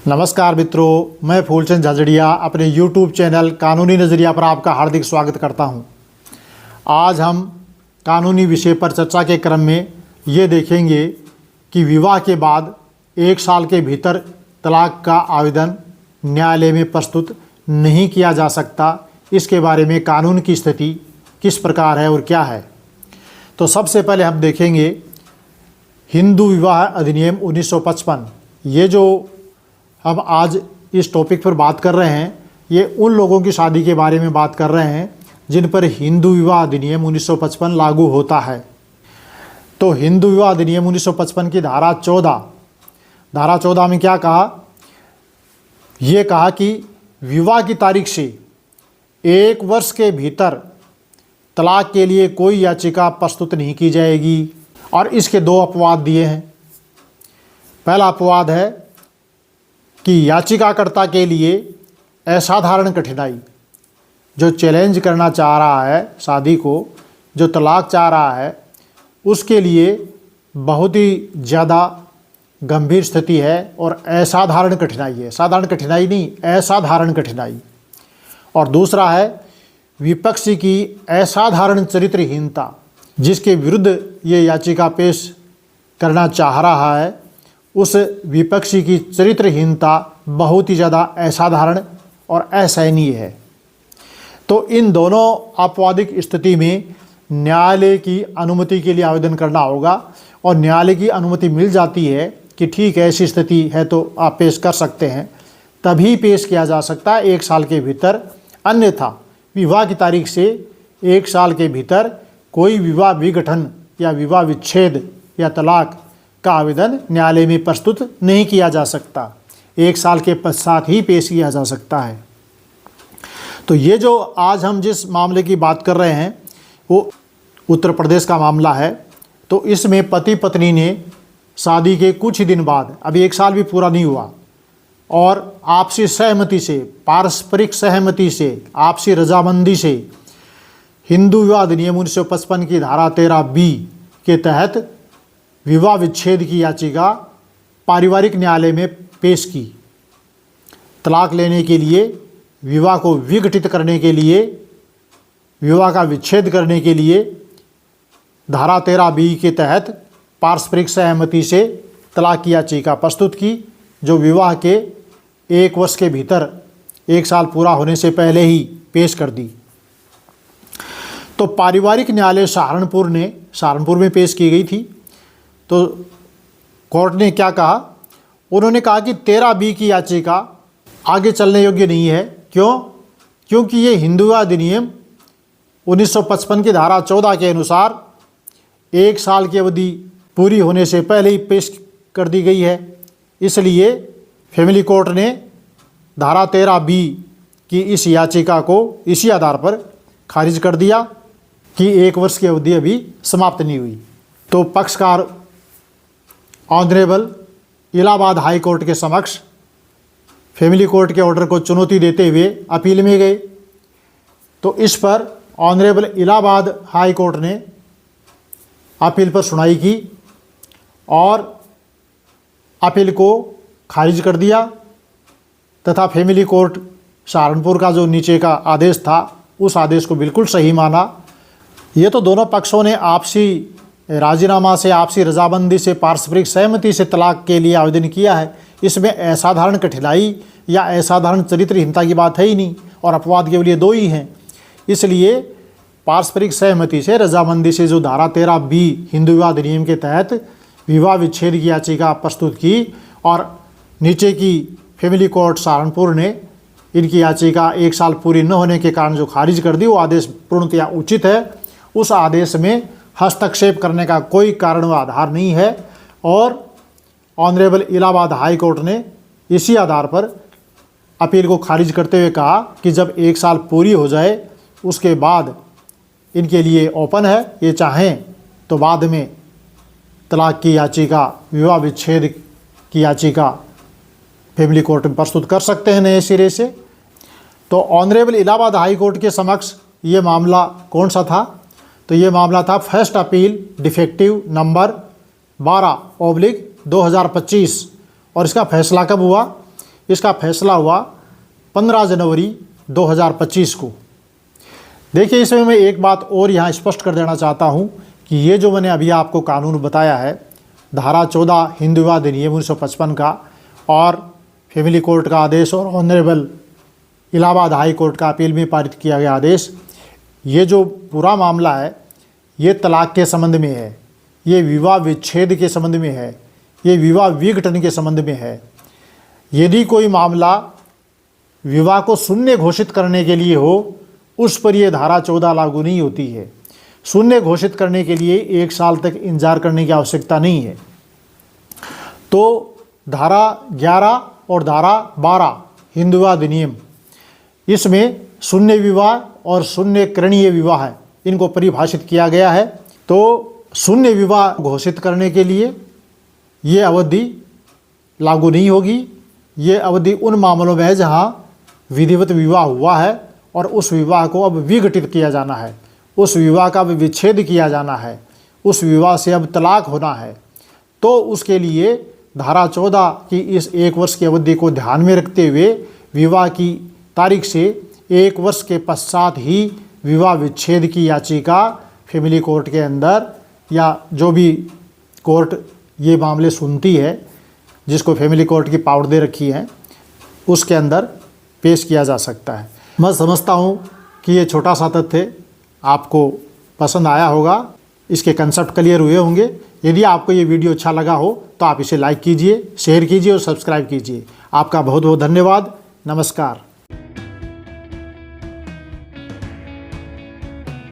नमस्कार मित्रों, मैं फूलचंद झाझड़िया अपने YouTube चैनल कानूनी नज़रिया पर आपका हार्दिक स्वागत करता हूं। आज हम कानूनी विषय पर चर्चा के क्रम में ये देखेंगे कि विवाह के बाद 1 साल के भीतर तलाक का आवेदन न्यायालय में प्रस्तुत नहीं किया जा सकता। इसके बारे में कानून की स्थिति किस प्रकार है और क्या है। तो सबसे पहले हम देखेंगे हिंदू विवाह अधिनियम 1955। ये जो हम आज इस टॉपिक पर बात कर रहे हैं, ये उन लोगों की शादी के बारे में बात कर रहे हैं जिन पर हिंदू विवाह अधिनियम 1955 लागू होता है। तो हिंदू विवाह अधिनियम 1955 की धारा 14 में क्या कहा? ये कहा कि विवाह की तारीख से 1 वर्ष के भीतर तलाक के लिए कोई याचिका प्रस्तुत नहीं की जाएगी। और इसके 2 अपवाद दिए हैं। पहला अपवाद है कि याचिकाकर्ता के लिए असाधारण कठिनाई, जो चैलेंज करना चाह रहा है शादी को, जो तलाक चाह रहा है, उसके लिए बहुत ही ज़्यादा गंभीर स्थिति है और असाधारण कठिनाई है। साधारण कठिनाई नहीं, असाधारण कठिनाई। और दूसरा है विपक्षी की असाधारण चरित्रहीनता, जिसके विरुद्ध ये याचिका पेश करना चाह रहा है, उस विपक्षी की चरित्रहीनता बहुत ही ज़्यादा असाधारण और असहनीय है। तो इन दोनों आपवादिक स्थिति में न्यायालय की अनुमति के लिए आवेदन करना होगा। और न्यायालय की अनुमति मिल जाती है कि ठीक है, ऐसी स्थिति है तो आप पेश कर सकते हैं, तभी पेश किया जा सकता है 1 साल के भीतर। अन्यथा विवाह की तारीख से 1 साल के भीतर कोई विवाह विघटन या विवाह विच्छेद या तलाक का आवेदन न्यायालय में प्रस्तुत नहीं किया जा सकता। 1 साल के पश्चात ही पेश किया जा सकता है। तो ये जो आज हम जिस मामले की बात कर रहे हैं वो उत्तर प्रदेश का मामला है। तो इसमें पति पत्नी ने शादी के कुछ ही दिन बाद, अभी 1 साल भी पूरा नहीं हुआ, और आपसी सहमति से, पारस्परिक सहमति से, आपसी रजामंदी से हिंदू विवाह अधिनियम 1955 की धारा 13B के तहत विवाह विच्छेद की याचिका पारिवारिक न्यायालय में पेश की। तलाक लेने के लिए, विवाह को विघटित करने के लिए, विवाह का विच्छेद करने के लिए धारा 13B के तहत पारस्परिक सहमति से तलाक की याचिका प्रस्तुत की, जो विवाह के 1 वर्ष के भीतर 1 साल पूरा होने से पहले ही पेश कर दी। तो पारिवारिक न्यायालय सहारनपुर में पेश की गई थी। तो कोर्ट ने क्या कहा? उन्होंने कहा कि 13B की याचिका आगे चलने योग्य नहीं है। क्यों? क्योंकि ये हिंदू विवाह अधिनियम 1955 की धारा 14 के अनुसार 1 साल की अवधि पूरी होने से पहले ही पेश कर दी गई है। इसलिए फैमिली कोर्ट ने धारा 13B की इस याचिका को इसी आधार पर खारिज कर दिया कि 1 वर्ष की अवधि अभी समाप्त नहीं हुई। तो पक्षकार ऑनरेबल इलाहाबाद हाई कोर्ट के समक्ष फैमिली कोर्ट के ऑर्डर को चुनौती देते हुए अपील में गए। तो इस पर ऑनरेबल इलाहाबाद हाई कोर्ट ने अपील पर सुनवाई की और अपील को खारिज कर दिया तथा फैमिली कोर्ट सहारनपुर का जो नीचे का आदेश था, उस आदेश को बिल्कुल सही माना। ये तो दोनों पक्षों ने आपसी राजीनामा से, आपसी रजामंदी से, पारस्परिक सहमति से तलाक के लिए आवेदन किया है। इसमें असाधारण कठिनाई या असाधारण चरित्रहीनता की बात है ही नहीं, और अपवाद केवल ये 2 ही हैं। इसलिए पारस्परिक सहमति से, रजामंदी से जो धारा 13B हिंदू विवाह अधिनियम के तहत विवाह विच्छेद की याचिका प्रस्तुत की और नीचे की फैमिली कोर्ट सहारनपुर ने इनकी याचिका 1 साल पूरी न होने के कारण जो खारिज कर दी, वो आदेश पूर्णतया उचित है। उस आदेश में हस्तक्षेप करने का कोई कारण व आधार नहीं है। और ऑनरेबल इलाहाबाद हाई कोर्ट ने इसी आधार पर अपील को खारिज करते हुए कहा कि जब 1 साल पूरी हो जाए उसके बाद इनके लिए ओपन है, ये चाहें तो बाद में तलाक की याचिका, विवाह विच्छेद की याचिका फैमिली कोर्ट में प्रस्तुत कर सकते हैं नए सिरे से। तो ऑनरेबल इलाहाबाद हाई कोर्ट के समक्ष ये मामला कौन सा था? तो ये मामला था फर्स्ट अपील डिफेक्टिव नंबर 12/2025। और इसका फैसला कब हुआ? इसका फैसला हुआ 15 जनवरी 2025 को। देखिए, इसमें मैं एक बात और यहाँ स्पष्ट कर देना चाहता हूँ कि ये जो मैंने अभी आपको कानून बताया है, धारा 14 हिंदू विवाह अधिनियम 1955 का और फैमिली कोर्ट का आदेश और ऑनरेबल इलाहाबाद हाई कोर्ट का अपील में पारित किया गया आदेश, ये जो पूरा मामला है ये तलाक के संबंध में है, ये विवाह विच्छेद के संबंध में है, ये विवाह विघटन के संबंध में है। यदि कोई मामला विवाह को शून्य घोषित करने के लिए हो, उस पर यह धारा 14 लागू नहीं होती है। शून्य घोषित करने के लिए 1 साल तक इंतजार करने की आवश्यकता नहीं है। तो धारा 11 और धारा 12 हिंदू विवाह अधिनियम, इसमें शून्य विवाह और शून्य करणीय विवाह है, इनको परिभाषित किया गया है। तो शून्य विवाह घोषित करने के लिए ये अवधि लागू नहीं होगी। ये अवधि उन मामलों में है जहाँ विधिवत विवाह हुआ है और उस विवाह को अब विघटित किया जाना है, उस विवाह का अब विच्छेद किया जाना है, उस विवाह से अब तलाक होना है। तो उसके लिए धारा 14 की इस 1 वर्ष की अवधि को ध्यान में रखते हुए विवाह की तारीख से 1 वर्ष के पश्चात ही विवाह विच्छेद की याचिका फैमिली कोर्ट के अंदर या जो भी कोर्ट ये मामले सुनती है, जिसको फैमिली कोर्ट की पावर दे रखी है, उसके अंदर पेश किया जा सकता है। मैं समझता हूँ कि ये छोटा सा तथ्य आपको पसंद आया होगा, इसके कंसेप्ट क्लियर हुए होंगे। यदि आपको ये वीडियो अच्छा लगा हो तो आप इसे लाइक कीजिए, शेयर कीजिए और सब्सक्राइब कीजिए। आपका बहुत बहुत धन्यवाद। नमस्कार।